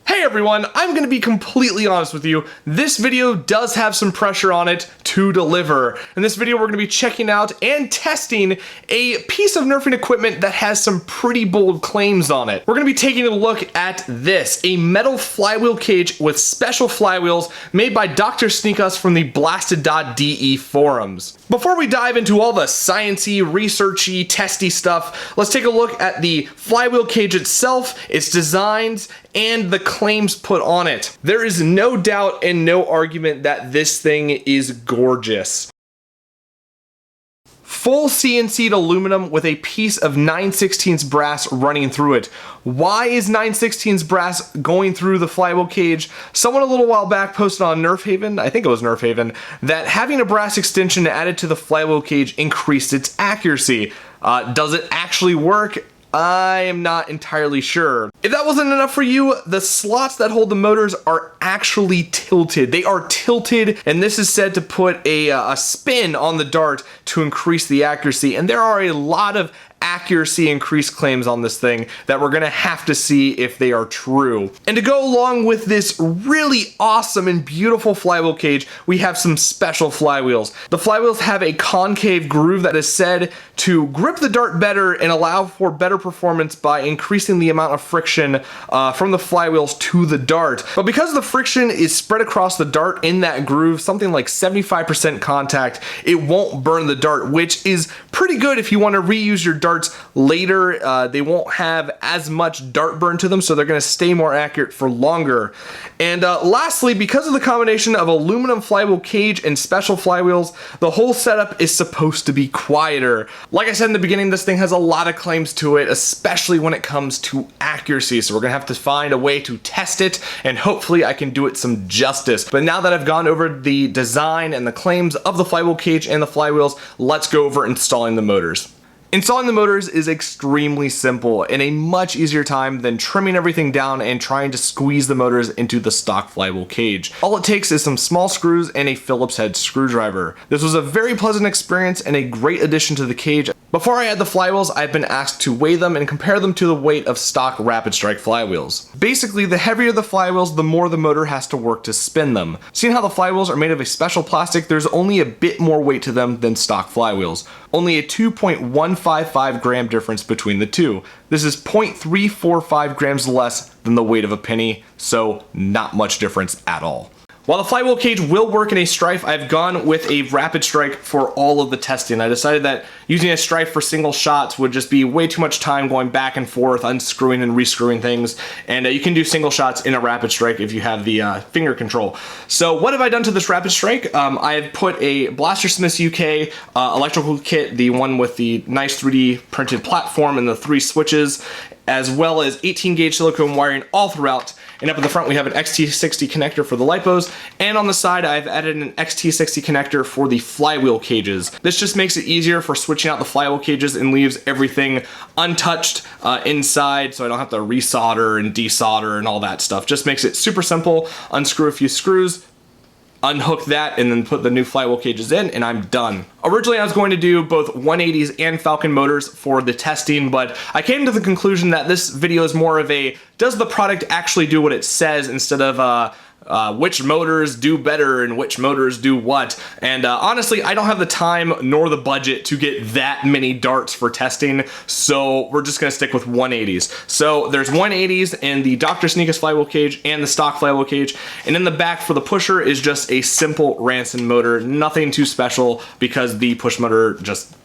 Hey everyone, I'm going to be completely honest with you. This video does have some pressure on it to deliver. In this video, we're going to be checking out and testing a piece of nerfing equipment that has some pretty bold claims on it. We're going to be taking a look at this, a metal flywheel cage with special flywheels made by Dr. Sneakus from the blasted.de forums. Before we dive into all the sciencey, researchy, testy stuff, let's take a look at the flywheel cage itself, its designs, and the claims put on it. There is no doubt and no argument that this thing is gorgeous. Full CNC'd aluminum with a piece of 9/16 brass running through it. Why is 9/16 brass going through the flywheel cage? Someone a little while back posted on Nerf Haven, I think it was Nerf Haven, that having a brass extension added to the flywheel cage increased its accuracy. Does it actually work? I am not entirely sure. If that wasn't enough for you, the slots that hold the motors are actually tilted. They are tilted, and this is said to put a spin on the dart to increase the accuracy. And there are a lot of accuracy increase claims on this thing that we're gonna have to see if they are true. And to go along with this really awesome and beautiful flywheel cage, we have some special flywheels. The flywheels have a concave groove that is said to grip the dart better and allow for better performance by increasing the amount of friction from the flywheels to the dart. But because the friction is spread across the dart in that groove, something like 75% contact, it won't burn the dart, which is pretty good if you want to reuse your darts later. They won't have as much dart burn to them, so they're going to stay more accurate for longer. And lastly, because of the combination of aluminum flywheel cage and special flywheels, the whole setup is supposed to be quieter. Like I said in the beginning, this thing has a lot of claims to it, especially when it comes to accuracy, so we're going to have to find a way to test it, and hopefully I can do it some justice. But now that I've gone over the design and the claims of the flywheel cage and the flywheels, let's go over installing the motors. Installing the motors is extremely simple and a much easier time than trimming everything down and trying to squeeze the motors into the stock flywheel cage. All it takes is some small screws and a Phillips head screwdriver. This was a very pleasant experience and a great addition to the cage. Before I add the flywheels, I've been asked to weigh them and compare them to the weight of stock Rapidstrike flywheels. Basically, the heavier the flywheels, the more the motor has to work to spin them. Seeing how the flywheels are made of a special plastic, there's only a bit more weight to them than stock flywheels. Only a 2.155 gram difference between the two. This is 0.345 grams less than the weight of a penny, so not much difference at all. While the flywheel cage will work in a Strife, I've gone with a Rapidstrike for all of the testing. I decided that using a Strife for single shots would just be way too much time going back and forth, unscrewing and rescrewing things, and you can do single shots in a Rapidstrike if you have the finger control. So what have I done to this Rapidstrike? I have put a Blastersmiths UK electrical kit, the one with the nice 3D printed platform and the 3 switches, as well as 18 gauge silicone wiring all throughout. And up at the front we have an XT60 connector for the lipos, and on the side I've added an XT60 connector for the flywheel cages. This just makes it easier for switching out the flywheel cages and leaves everything untouched inside, so I don't have to resolder and desolder and all that stuff. Just makes it super simple. Unscrew a few screws, unhook that, and then put the new flywheel cages in, and I'm done. Originally I was going to do both 180s and Falcon motors for the testing, but I came to the conclusion that this video is more of a, does the product actually do what it says, instead of which motors do better and which motors do what. And honestly, I don't have the time nor the budget to get that many darts for testing, so we're just gonna stick with 180s. So there's 180s in the Dr. Sneakus flywheel cage and the stock flywheel cage, and in the back for the pusher is just a simple Ranson motor, nothing too special because the push motor just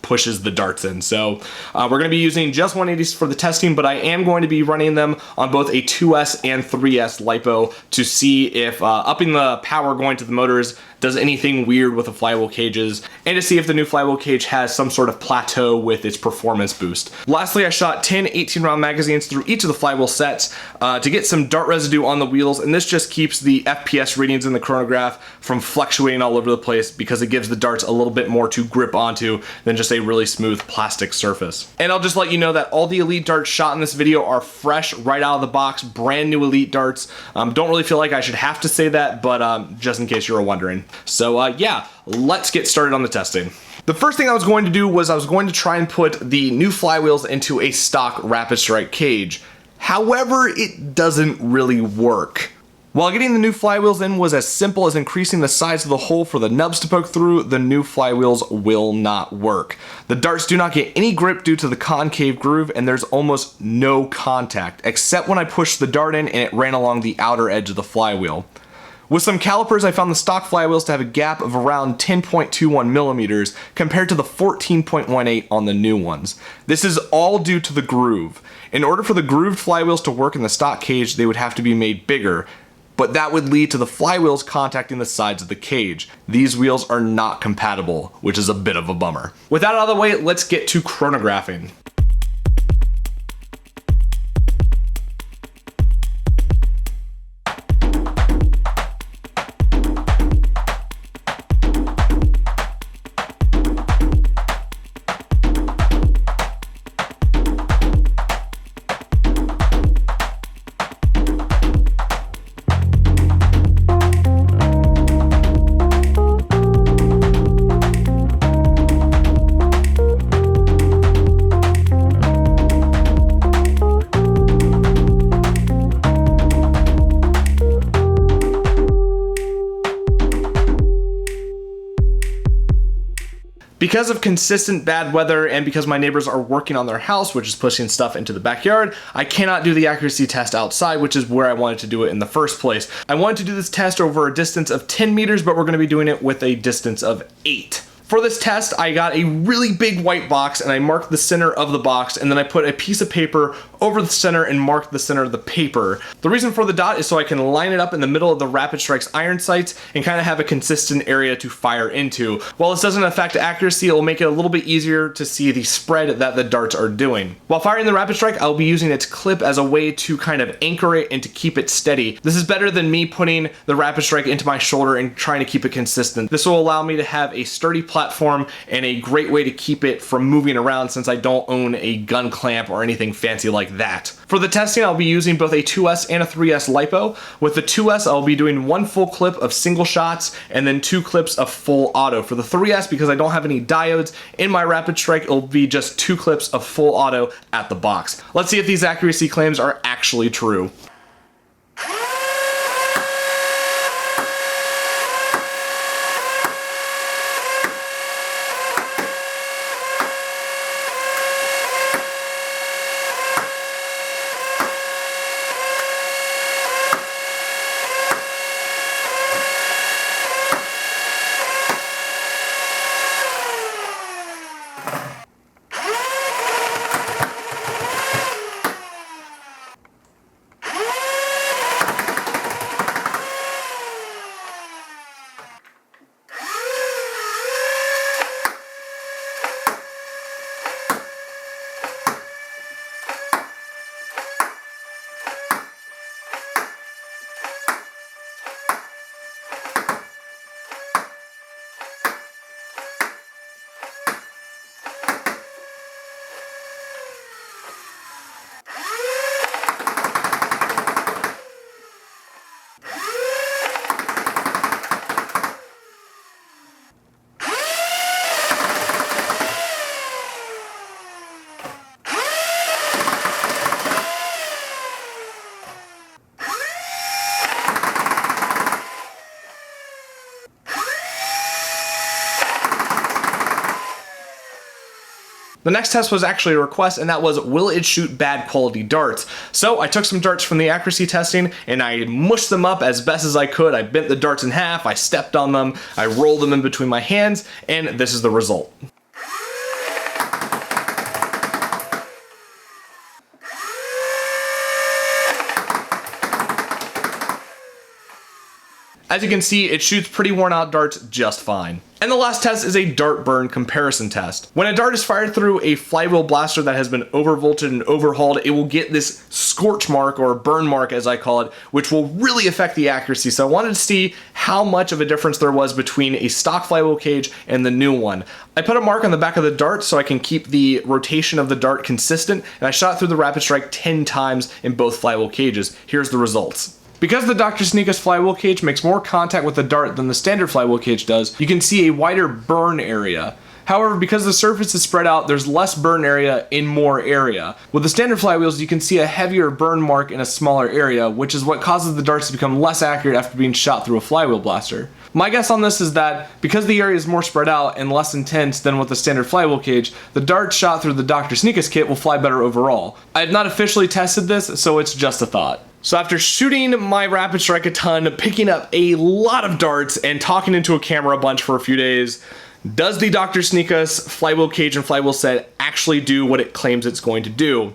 pushes the darts in. So we're going to be using just 180s for the testing, but I am going to be running them on both a 2S and 3S lipo to see if upping the power going to the motors does anything weird with the flywheel cages, and to see if the new flywheel cage has some sort of plateau with its performance boost. Lastly, I shot 10 18-round magazines through each of the flywheel sets to get some dart residue on the wheels, and this just keeps the FPS readings in the chronograph from fluctuating all over the place because it gives the darts a little bit more to grip onto than just a really smooth plastic surface. And I'll just let you know that all the Elite darts shot in this video are fresh right out of the box, brand new Elite darts. Don't really feel like I should have to say that, but just in case you were wondering. So yeah, let's get started on the testing. The first thing I was going to do was I was going to try and put the new flywheels into a stock Rapidstrike cage. However, it doesn't really work. While getting the new flywheels in was as simple as increasing the size of the hole for the nubs to poke through, the new flywheels will not work. The darts do not get any grip due to the concave groove, and there's almost no contact, except when I pushed the dart in and it ran along the outer edge of the flywheel. With some calipers, I found the stock flywheels to have a gap of around 10.21 millimeters compared to the 14.18 on the new ones. This is all due to the groove. In order for the grooved flywheels to work in the stock cage, they would have to be made bigger, but that would lead to the flywheels contacting the sides of the cage. These wheels are not compatible, which is a bit of a bummer. With that out of the way, let's get to chronographing. Because of consistent bad weather and because my neighbors are working on their house, which is pushing stuff into the backyard, I cannot do the accuracy test outside, which is where I wanted to do it in the first place. I wanted to do this test over a distance of 10 meters, but we're going to be doing it with a distance of 8. For this test, I got a really big white box and I marked the center of the box, and then I put a piece of paper over the center and marked the center of the paper. The reason for the dot is so I can line it up in the middle of the Rapidstrike's iron sights and kind of have a consistent area to fire into. While this doesn't affect accuracy, it will make it a little bit easier to see the spread that the darts are doing. While firing the Rapidstrike, I'll be using its clip as a way to kind of anchor it and to keep it steady. This is better than me putting the Rapidstrike into my shoulder and trying to keep it consistent. This will allow me to have a sturdy platform and a great way to keep it from moving around, since I don't own a gun clamp or anything fancy like that. For the testing, I'll be using both a 2S and a 3S LiPo. With the 2S, I'll be doing one full clip of single shots and then 2 clips of full auto. For the 3S, because I don't have any diodes in my Rapidstrike, it'll be just 2 clips of full auto at the box. Let's see if these accuracy claims are actually true. The next test was actually a request, and that was, will it shoot bad quality darts? So I took some darts from the accuracy testing and I mushed them up as best as I could. I bent the darts in half, I stepped on them, I rolled them in between my hands, and this is the result. As you can see, it shoots pretty worn out darts just fine. And the last test is a dart burn comparison test. When a dart is fired through a flywheel blaster that has been overvolted and overhauled, it will get this scorch mark, or burn mark as I call it, which will really affect the accuracy. So I wanted to see how much of a difference there was between a stock flywheel cage and the new one. I put a mark on the back of the dart so I can keep the rotation of the dart consistent, and I shot through the Rapidstrike 10 times in both flywheel cages. Here's the results. Because the Dr. Sneakus flywheel cage makes more contact with the dart than the standard flywheel cage does, you can see a wider burn area. However, because the surface is spread out, there's less burn area in more area. With the standard flywheels, you can see a heavier burn mark in a smaller area, which is what causes the darts to become less accurate after being shot through a flywheel blaster. My guess on this is that because the area is more spread out and less intense than with the standard flywheel cage, the darts shot through the Dr. Sneakus kit will fly better overall. I have not officially tested this, so it's just a thought. So after shooting my Rapidstrike a ton, picking up a lot of darts, and talking into a camera a bunch for a few days, does the Dr. Sneakus flywheel cage and flywheel set actually do what it claims it's going to do?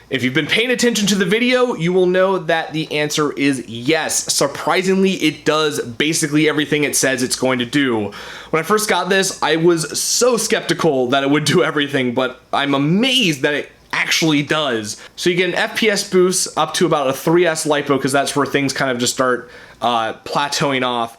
If you've been paying attention to the video, you will know that the answer is yes. Surprisingly, it does basically everything it says it's going to do. When I first got this, I was so skeptical that it would do everything, but I'm amazed that it actually does. So you get an FPS boost up to about a 3S LiPo, because that's where things kind of just start plateauing off.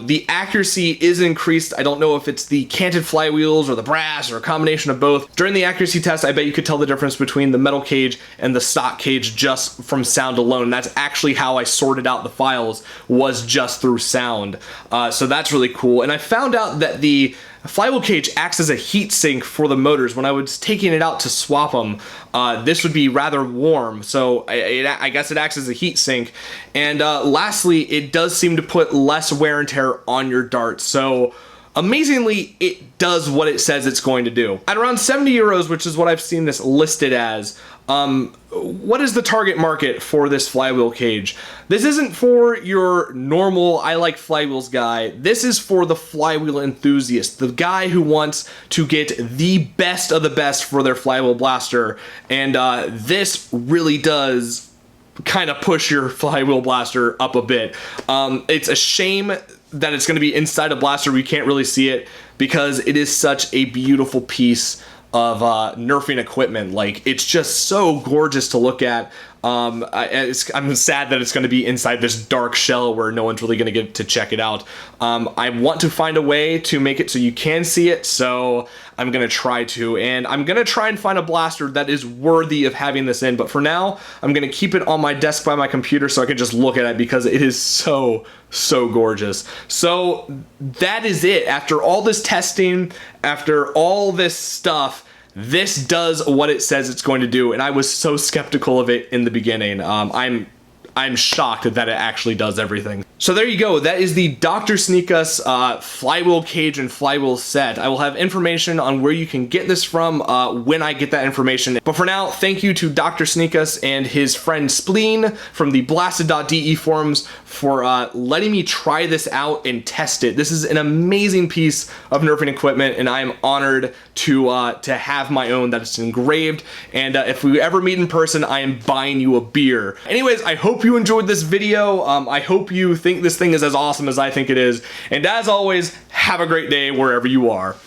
The accuracy is increased. I don't know if it's the canted flywheels or the brass or a combination of both. During the accuracy test, I bet you could tell the difference between the metal cage and the stock cage just from sound alone. And that's actually how I sorted out the files, was just through sound. So that's really cool. And I found out that the flywheel cage acts as a heat sink for the motors. When I was taking it out to swap them, this would be rather warm, so I guess it acts as a heat sink. And lastly, it does seem to put less wear and tear on your darts. So amazingly, it does what it says it's going to do. At around 70 euros, which is what I've seen this listed as, what is the target market for this flywheel cage? This isn't for your normal I like flywheels guy. This is for the flywheel enthusiast, the guy who wants to get the best of the best for their flywheel blaster. And this really does kind of push your flywheel blaster up a bit. It's a shame that it's going to be inside a blaster where you can't really see it, because it is such a beautiful piece of nerfing equipment. Like, it's just so gorgeous to look at. I'm sad that it's going to be inside this dark shell where no one's really going to get to check it out. I want to find a way to make it so you can see it, so I'm going to try to. And I'm going to try and find a blaster that is worthy of having this in. But for now, I'm going to keep it on my desk by my computer so I can just look at it, because it is so gorgeous. So that is it. After all this testing, after all this stuff, this does what it says it's going to do, and I was so skeptical of it in the beginning. I'm shocked that it actually does everything. So there you go. That is the Dr. Sneakus flywheel cage and flywheel set. I will have information on where you can get this from when I get that information. But for now, thank you to Dr. Sneakus and his friend Spleen from the blasted.de forums for letting me try this out and test it. This is an amazing piece of nerfing equipment, and I am honored to have my own that is engraved. And if we ever meet in person, I am buying you a beer. Anyways, I hope you enjoyed this video. I hope you think this thing is as awesome as I think it is. And as always, have a great day wherever you are.